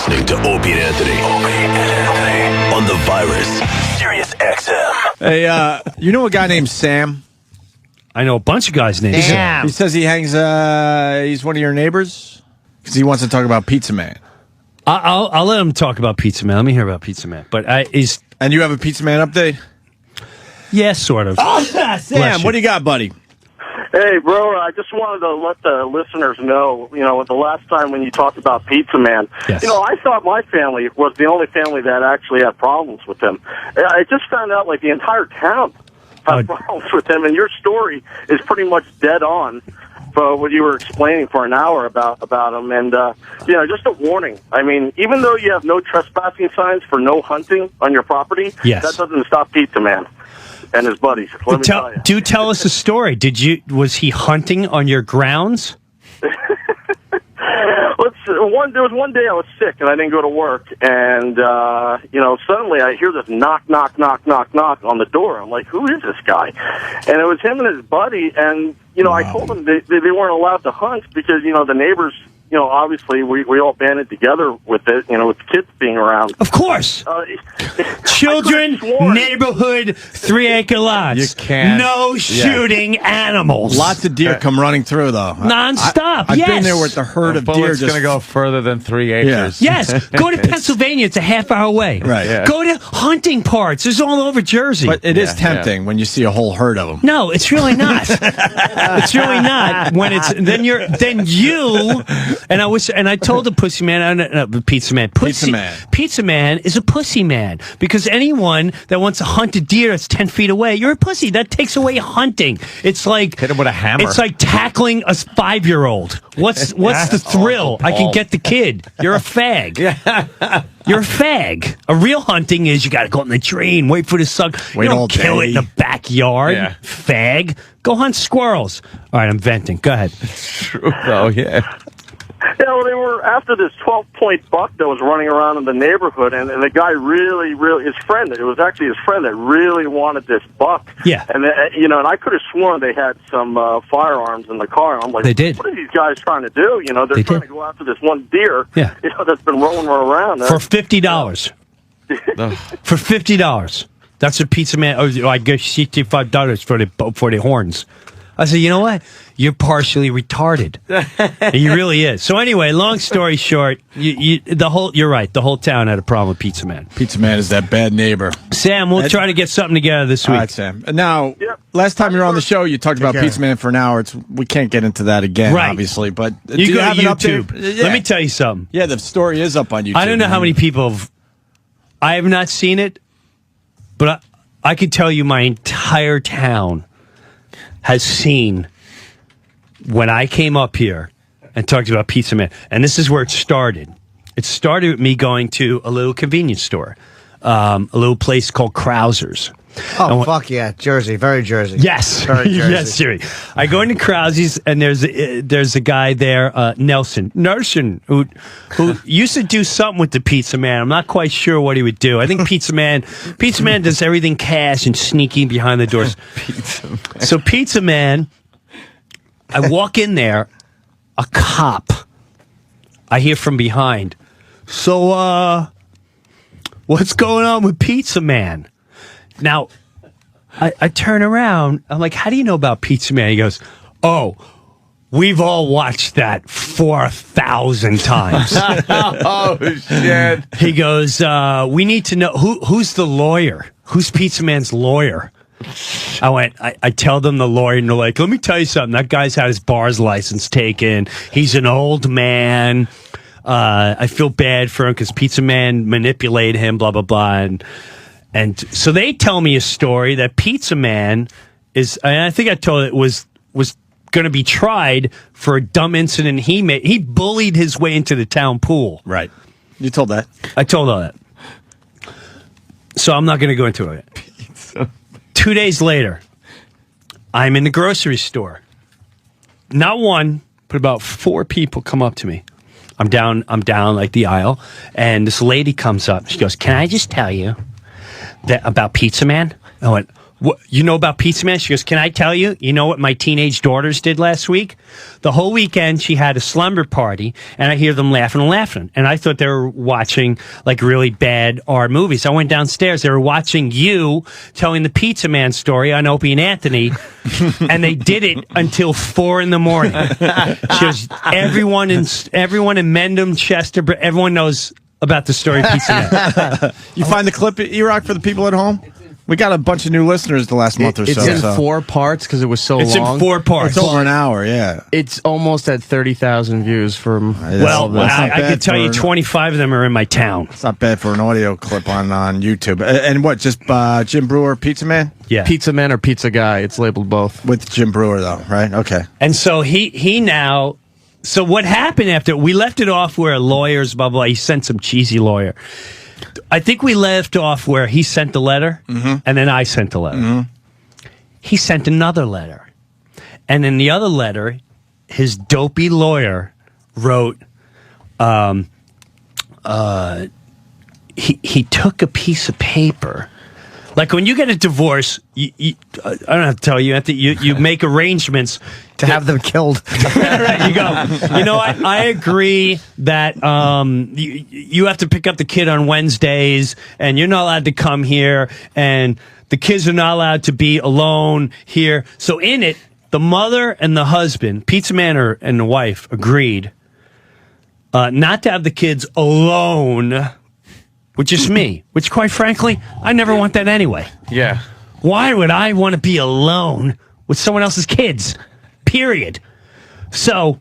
listening to Opie and Anthony. On the virus, Sirius-XM. Hey, you know a guy named Sam? I know a bunch of guys named Sam. He says he hangs, he's one of your neighbors? Because he wants to talk about Pizza Man. I'll let him talk about Pizza Man. Let me hear about Pizza Man. But And you have a Pizza Man update? Yeah, sort of. Oh, Sam, what do you got, buddy? Hey, bro, I just wanted to let the listeners know, the last time when you talked about Pizza Man, yes. I thought my family was the only family that actually had problems with him. I just found out, like, the entire town had problems with him, and your story is pretty much dead on for what you were explaining for an hour about him. And, just a warning. I mean, even though you have no trespassing signs for no hunting on your property, yes. that doesn't stop Pizza Man and his buddies. Let me tell you. Do tell us a story. Was he hunting on your grounds? There was one day I was sick and I didn't go to work, and suddenly I hear this knock, knock, knock, knock, knock on the door. I'm like, who is this guy? And it was him and his buddy. And I told them they weren't allowed to hunt because the neighbors. Obviously, we all banded together with it, with the kids being around. Of course. Children, neighborhood, 3-acre lots. You can't. No shooting animals. Lots of deer come running through, though. Non-stop, I've yes. been there with the herd of deer. Bullet's going to go further than 3 acres. Yeah. Yes. Go to Pennsylvania. It's a half hour away. Right. Yeah. Go to hunting parks. It's all over Jersey. But it is tempting when you see a whole herd of them. No, it's really not. It's really not. When it's then you. And I told the Pizza Man is a pussy man because anyone that wants to hunt a deer that's 10 feet away, you're a pussy. That takes away hunting. It's like hit him with a hammer. It's like tackling a 5-year-old. What's the thrill? I can get the kid. You're a fag. You're a fag. A real hunting is you got to go up in the tree and wait for the sun. You don't kill it in the backyard. Yeah. Fag. Go hunt squirrels. All right, I'm venting. Go ahead. It's true, though. Yeah. Yeah, well, they were after this 12-point buck that was running around in the neighborhood, and the guy really, his friend, it was actually his friend that really wanted this buck. Yeah. And, and I could have sworn they had some firearms in the car. I'm like, they did. What are these guys trying to do? They're trying to go after this one deer, that's been rolling around. For $50. For $50. That's a Pizza Man. Oh, I guess $65 for the horns. I said, you know what? You're partially retarded. He really is. So anyway, long story short, you're right. The whole town had a problem with Pizza Man. Pizza Man is that bad neighbor. Sam, we'll try to get something together this week. All right, Sam. Now, last time you were on the show, you talked about Pizza Man for an hour. We can't get into that again, obviously. But you go have to an YouTube. update? Let me tell you something. Yeah, the story is up on YouTube. I don't know how many people I have not seen it, but I could tell you my entire town has seen when I came up here and talked about Pizza Man. And this is where it started. It started with me going to a little convenience store, a little place called Krauser's. Oh, fuck yeah. Jersey. Very Jersey. Yes. Very Jersey. Yes, Jerry. I go into Krauser's, and there's a guy there, Nelson, who used to do something with the Pizza Man. I'm not quite sure what he would do. I think Pizza Man does everything cash and sneaking behind the doors. So Pizza Man, I walk in there, a cop. I hear from behind. So, what's going on with Pizza Man? Now, I turn around. I'm like, how do you know about Pizza Man? He goes, oh, we've all watched that 4,000 times. Oh, shit. He goes, we need to know, who's the lawyer? Who's Pizza Man's lawyer? I tell them the lawyer, and they're like, let me tell you something. That guy's had his bar's license taken. He's an old man. I feel bad for him because Pizza Man manipulated him, blah, blah, blah. And so they tell me a story that Pizza Man is, and I think I told it was going to be tried for a dumb incident he made. He bullied his way into the town pool. Right. You told that. I told all that. So I'm not going to go into it. 2 days later, I'm in the grocery store. Not one, but about 4 people come up to me. I'm down like the aisle, and this lady comes up. She goes, "Can I just tell you that about Pizza Man?" I went, What, you know about Pizza Man? She goes, can I tell you? You know what my teenage daughters did last week? The whole weekend, she had a slumber party, and I hear them laughing and laughing. And I thought they were watching, like, really bad R movies. I went downstairs. They were watching you telling the Pizza Man story on Opie and Anthony, and they did it until 4 in the morning. She goes, everyone in Mendham, Chester, everyone knows about the story of Pizza Man. You find the clip, E-Rock, for the people at home? We got a bunch of new listeners the last month or so. It's in 4 parts because it was so long. It's in 4 parts. It's over an hour, yeah. It's almost at 30,000 views from... Well, I can tell you 25 of them are in my town. It's not bad for an audio clip on YouTube. And what, just Jim Breuer, Pizza Man? Yeah. Pizza Man or Pizza Guy. It's labeled both. With Jim Breuer, though, right? Okay. And so he now... So what happened after... We left it off where lawyers, blah, blah, he sent some cheesy lawyer. I think we left off where he sent the letter, and then I sent the letter. He sent another letter. And in the other letter, his dopey lawyer wrote, he took a piece of paper. Like when you get a divorce, I don't have to tell you, you make arrangements to have them killed. Right, you go. You know, I agree that you have to pick up the kid on Wednesdays, and you're not allowed to come here, and the kids are not allowed to be alone here. So in it, the mother and the husband, Pizza Man and the wife, agreed not to have the kids alone. Which is me. Which, quite frankly, I never want that anyway. Yeah. Why would I want to be alone with someone else's kids? Period. So,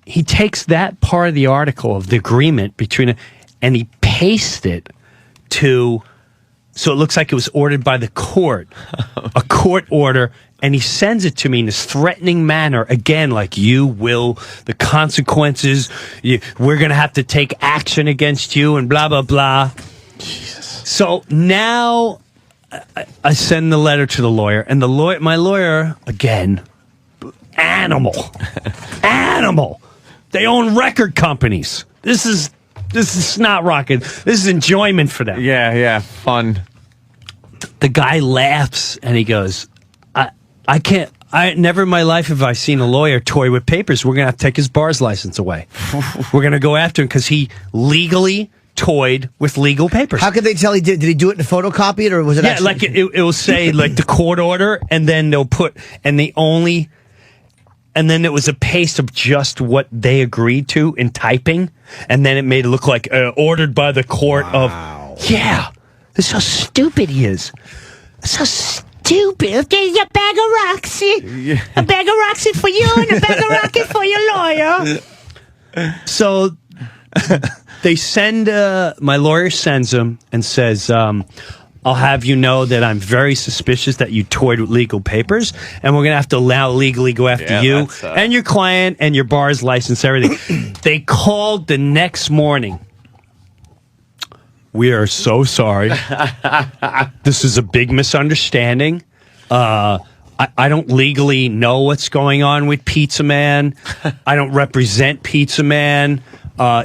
he takes that part of the article of the agreement between and he pastes it to... So it looks like it was ordered by the court. A court order. And he sends it to me in this threatening manner. Again, like, you will, the consequences, we're going to have to take action against you and blah, blah, blah. Jesus. So now I send the letter to the lawyer. And my lawyer, again, animal. They own record companies. This is not rocket. This is enjoyment for them. Yeah, fun. The guy laughs and he goes, I never in my life have I seen a lawyer toy with papers. We're going to have to take his bar's license away. We're going to go after him because he legally toyed with legal papers. How could they tell he did? Did he do it and photocopy it, or was it? Yeah, actually... like it will say like the court order, and then they'll put and then it was a paste of just what they agreed to in typing, and then it made it look like ordered by the court of. Yeah, this is how stupid he is. So stupid. There's a bag of rocks. Yeah. A bag of rocks for you and a bag of rocks for your lawyer. So they send, my lawyer sends them and says, I'll have you know that I'm very suspicious that you toyed with legal papers, and we're going to have to legally go after you and your client and your bar's license, everything. They called the next morning. We are so sorry. This is a big misunderstanding. I don't legally know what's going on with Pizza Man. I don't represent Pizza Man.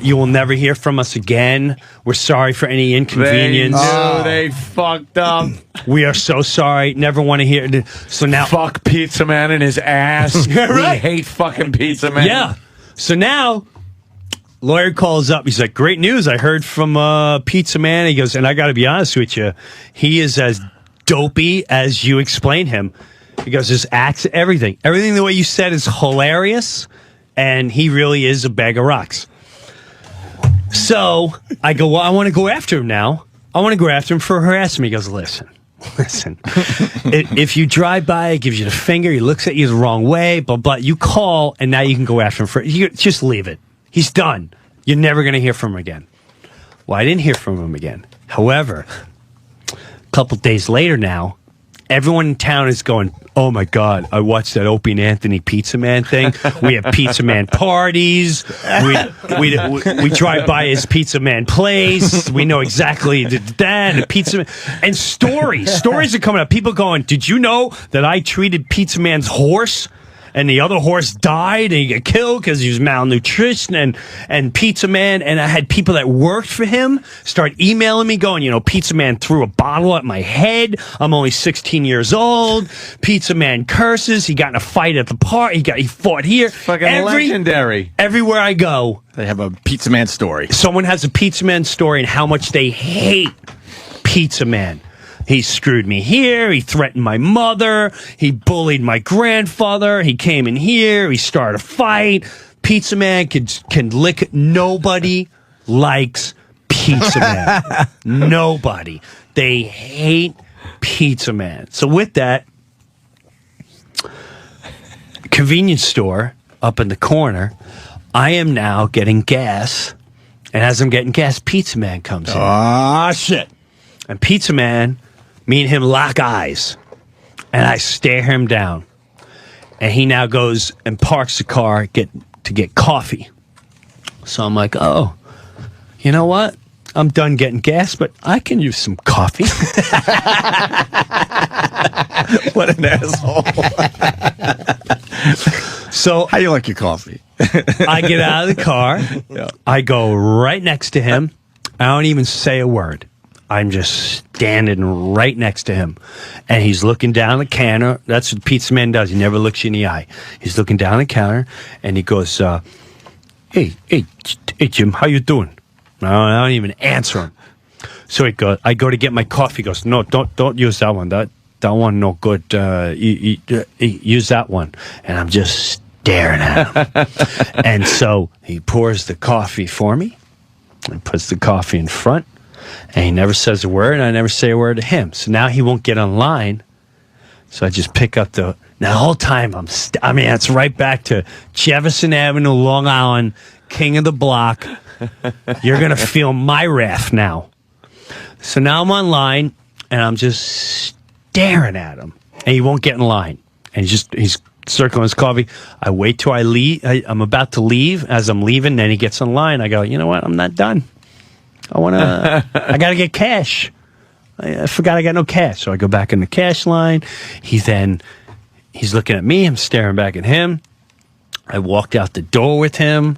You will never hear from us again. We're sorry for any inconvenience. They fucked up. We are so sorry. Never want to hear. So now, fuck Pizza Man in his ass. Right. We hate fucking Pizza Man. Yeah. So now, lawyer calls up. He's like, great news. I heard from Pizza Man. He goes, and I got to be honest with you, he is as dopey as you explained him. He goes, his acts, everything the way you said is hilarious, and he really is a bag of rocks. So I go, well, I want to go after him now. I want to go after him for harassment. He goes, listen. If you drive by, he gives you the finger, he looks at you the wrong way, but you call, and now you can go after him just leave it. He's done. You're never going to hear from him again. Well, I didn't hear from him again. However, a couple days later now, everyone in town is going, oh my God, I watched that Opie and Anthony Pizza Man thing. We have Pizza Man parties. We drive by his Pizza Man place. We know exactly that and Pizza Man. And stories are coming up. People going, did you know that I treated Pizza Man's horse and the other horse died, and he got killed because he was malnutrition, and Pizza Man, and I had people that worked for him start emailing me going, Pizza Man threw a bottle at my head. I'm only 16 years old. Pizza Man curses. He got in a fight at the park. He fought here. Fucking legendary. Everywhere I go, they have a Pizza Man story. Someone has a Pizza Man story and how much they hate Pizza Man. He screwed me here. He threatened my mother. He bullied my grandfather. He came in here. He started a fight. Pizza Man can lick. Nobody likes Pizza Man. Nobody. They hate Pizza Man. So with that, convenience store up in the corner, I am now getting gas. And as I'm getting gas, Pizza Man comes in. Ah, shit. And Pizza Man, me and him lock eyes. And I stare him down. And he now goes and parks the car to get coffee. So I'm like, oh, you know what? I'm done getting gas, but I can use some coffee. What an asshole. So how you like your coffee? I get out of the car. Yeah. I go right next to him. I don't even say a word. I'm just standing right next to him. And he's looking down the counter. That's what Pizza Man does. He never looks you in the eye. He's looking down the counter, and he goes, hey, Jim, how you doing? No, I don't even answer him. So I go to get my coffee. He goes, no, don't use that one. That one no good. Use that one. And I'm just staring at him. And so he pours the coffee for me and puts the coffee in front. And he never says a word, and I never say a word to him. So now he won't get online. So I just pick up now the whole time it's right back to Jefferson Avenue, Long Island, king of the block. You're going to feel my wrath now. So now I'm online, and I'm just staring at him. And he won't get in line. And he's circling his coffee. I wait till I leave. I'm about to leave. As I'm leaving, then he gets in line. I go, you know what? I'm not done. I got to get cash. I forgot I got no cash. So I go back in the cash line. He's looking at me. I'm staring back at him. I walked out the door with him.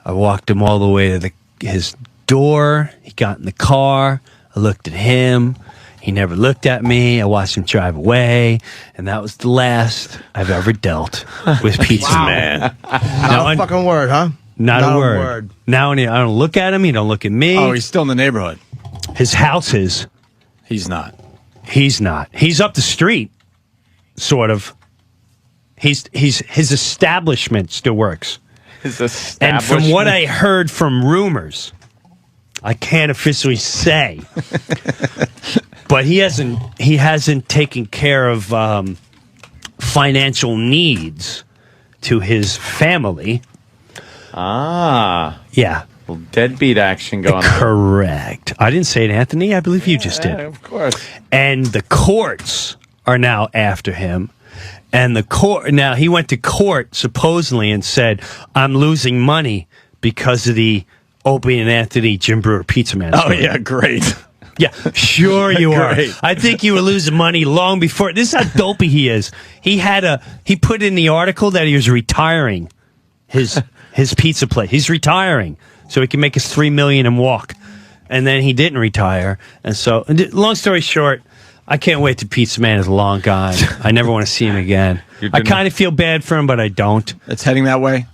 I walked him all the way to his door. He got in the car. I looked at him. He never looked at me. I watched him drive away. And that was the last I've ever dealt with Pizza Man. Not a fucking word, huh? Not a word. Now I don't look at him. He don't look at me. Oh, he's still in the neighborhood. His house is. He's not. He's not. He's up the street, sort of. His establishment still works. His establishment. And from what I heard from rumors, I can't officially say, but he hasn't taken care of financial needs to his family. Ah. Yeah. Well, deadbeat action going on. Correct. I didn't say it, Anthony. I believe you just did. Of course. And the courts are now after him. And now he went to court supposedly and said, I'm losing money because of the Opie and Anthony Jim Breuer Pizza Man story. Oh, yeah, great. Yeah, sure you are. Great. I think you were losing money long before. This is how dopey he is. He put in the article that he was retiring his pizza place. He's retiring so he can make his $3 million and walk. And then he didn't retire. And so, long story short, I can't wait till Pizza Man is long gone. I never want to see him again. I kind of feel bad for him, but I don't. It's heading that way?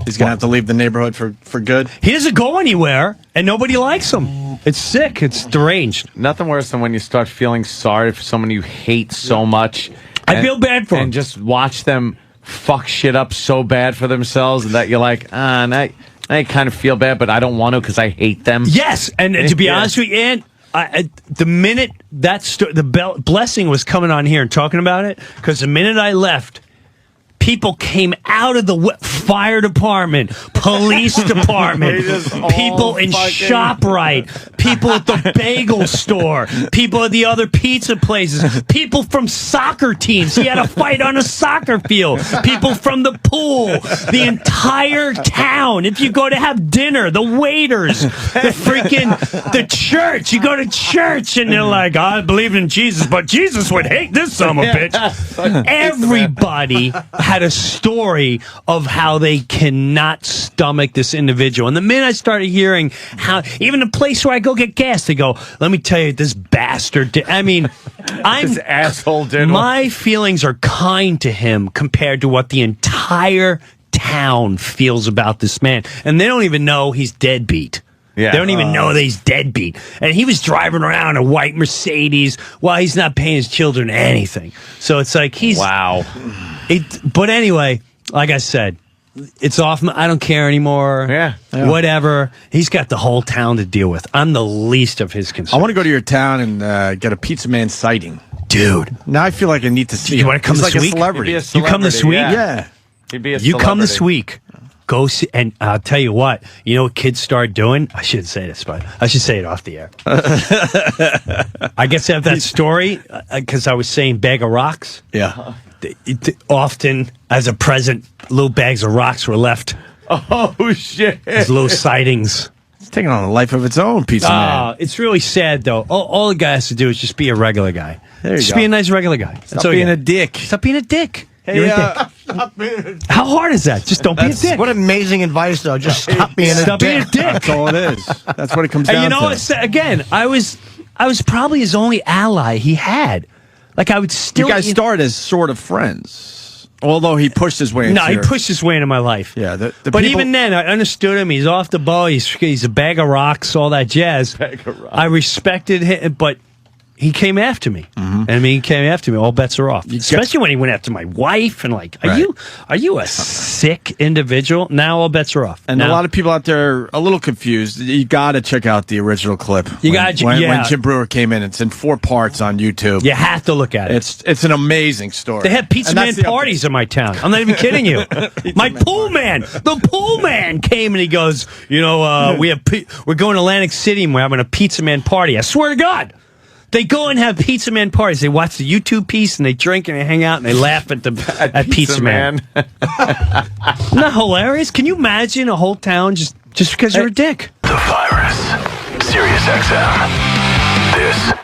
He's going to have to leave the neighborhood for good? He doesn't go anywhere, and nobody likes him. It's sick. It's deranged. Nothing worse than when you start feeling sorry for someone you hate so much. I feel bad for him. And just watch them fuck shit up so bad for themselves that you're like, I kind of feel bad, but I don't want to because I hate them. Yes, and to be honest with you, Ann, the minute the blessing was coming on here and talking about it, because the minute I left, people came out of the fire department, police department, people in ShopRite, people at the bagel store, people at the other pizza places, people from soccer teams. He had a fight on a soccer field. People from the pool, the entire town. If you go to have dinner, the waiters, the church. You go to church and they're like, I believe in Jesus, but Jesus would hate this son of a bitch. Everybody had a story of how they cannot stomach this individual. And the minute I started hearing how, even the place where I go get gas, they go, let me tell you, this bastard did. I mean, This asshole did. my feelings are kind to him compared to what the entire town feels about this man. And they don't even know he's deadbeat. Yeah. They don't even know that he's deadbeat. And he was driving around a white Mercedes while he's not paying his children anything. So it's like he's... Wow. But anyway, like I said, it's off. I don't care anymore. Yeah. Whatever. He's got the whole town to deal with. I'm the least of his concerns. I want to go to your town and get a Pizza Man sighting. Dude. Now I feel like I need to see You want to come He's this like week? a celebrity. You come this week? Yeah. He'd be a You come this celebrity. week. Go see, and I'll tell you what. You know what kids start doing? I shouldn't say this, but I should say it off the air. I guess I have that story because I was saying bag of rocks. Yeah. Often, as a present, little bags of rocks were left Oh, shit. as little sightings. It's taking on a life of its own, Pizza Man. It's really sad, though. All the guy has to do is just be a regular guy. There you just go. be a nice regular guy. Stop being a dick. Stop being a dick. Hey, You're a dick. How hard is that? Just don't be a dick. What amazing advice, though. Just stop being a Stop being a dick. dick. That's all it is. That's what it comes And down you know to. what? Again, I was probably his only ally he had. Like I would still. You guys started as sort of friends, although he pushed his way into No, he pushed his way into my life. Yeah, the but people- even then, I understood him. He's off the boat. He's a bag of rocks, all that jazz. Bag of rocks. I respected him, but he came after me. Mm-hmm. I mean, he came after me. All bets are off. Especially when he went after my wife and like, Right. are you a sick individual? Now all bets are off. And now, a lot of people out there are a little confused. You got to check out the original clip. You when- gotta- when, yeah. when Jim Breuer came in. It's in 4 parts on YouTube. you have to look at it. It's an amazing story. They have Pizza And Man that's the parties in my town. I'm not even kidding you. My pool man, the pool man came and he goes, we're going to Atlantic City and we're having a Pizza Man party. I swear to God. They go and have Pizza Man parties. They watch the YouTube piece and they drink and they hang out and they laugh at Pizza Man. Isn't that hilarious? Can you imagine a whole town just because you're a dick? The Virus. Sirius-XM. This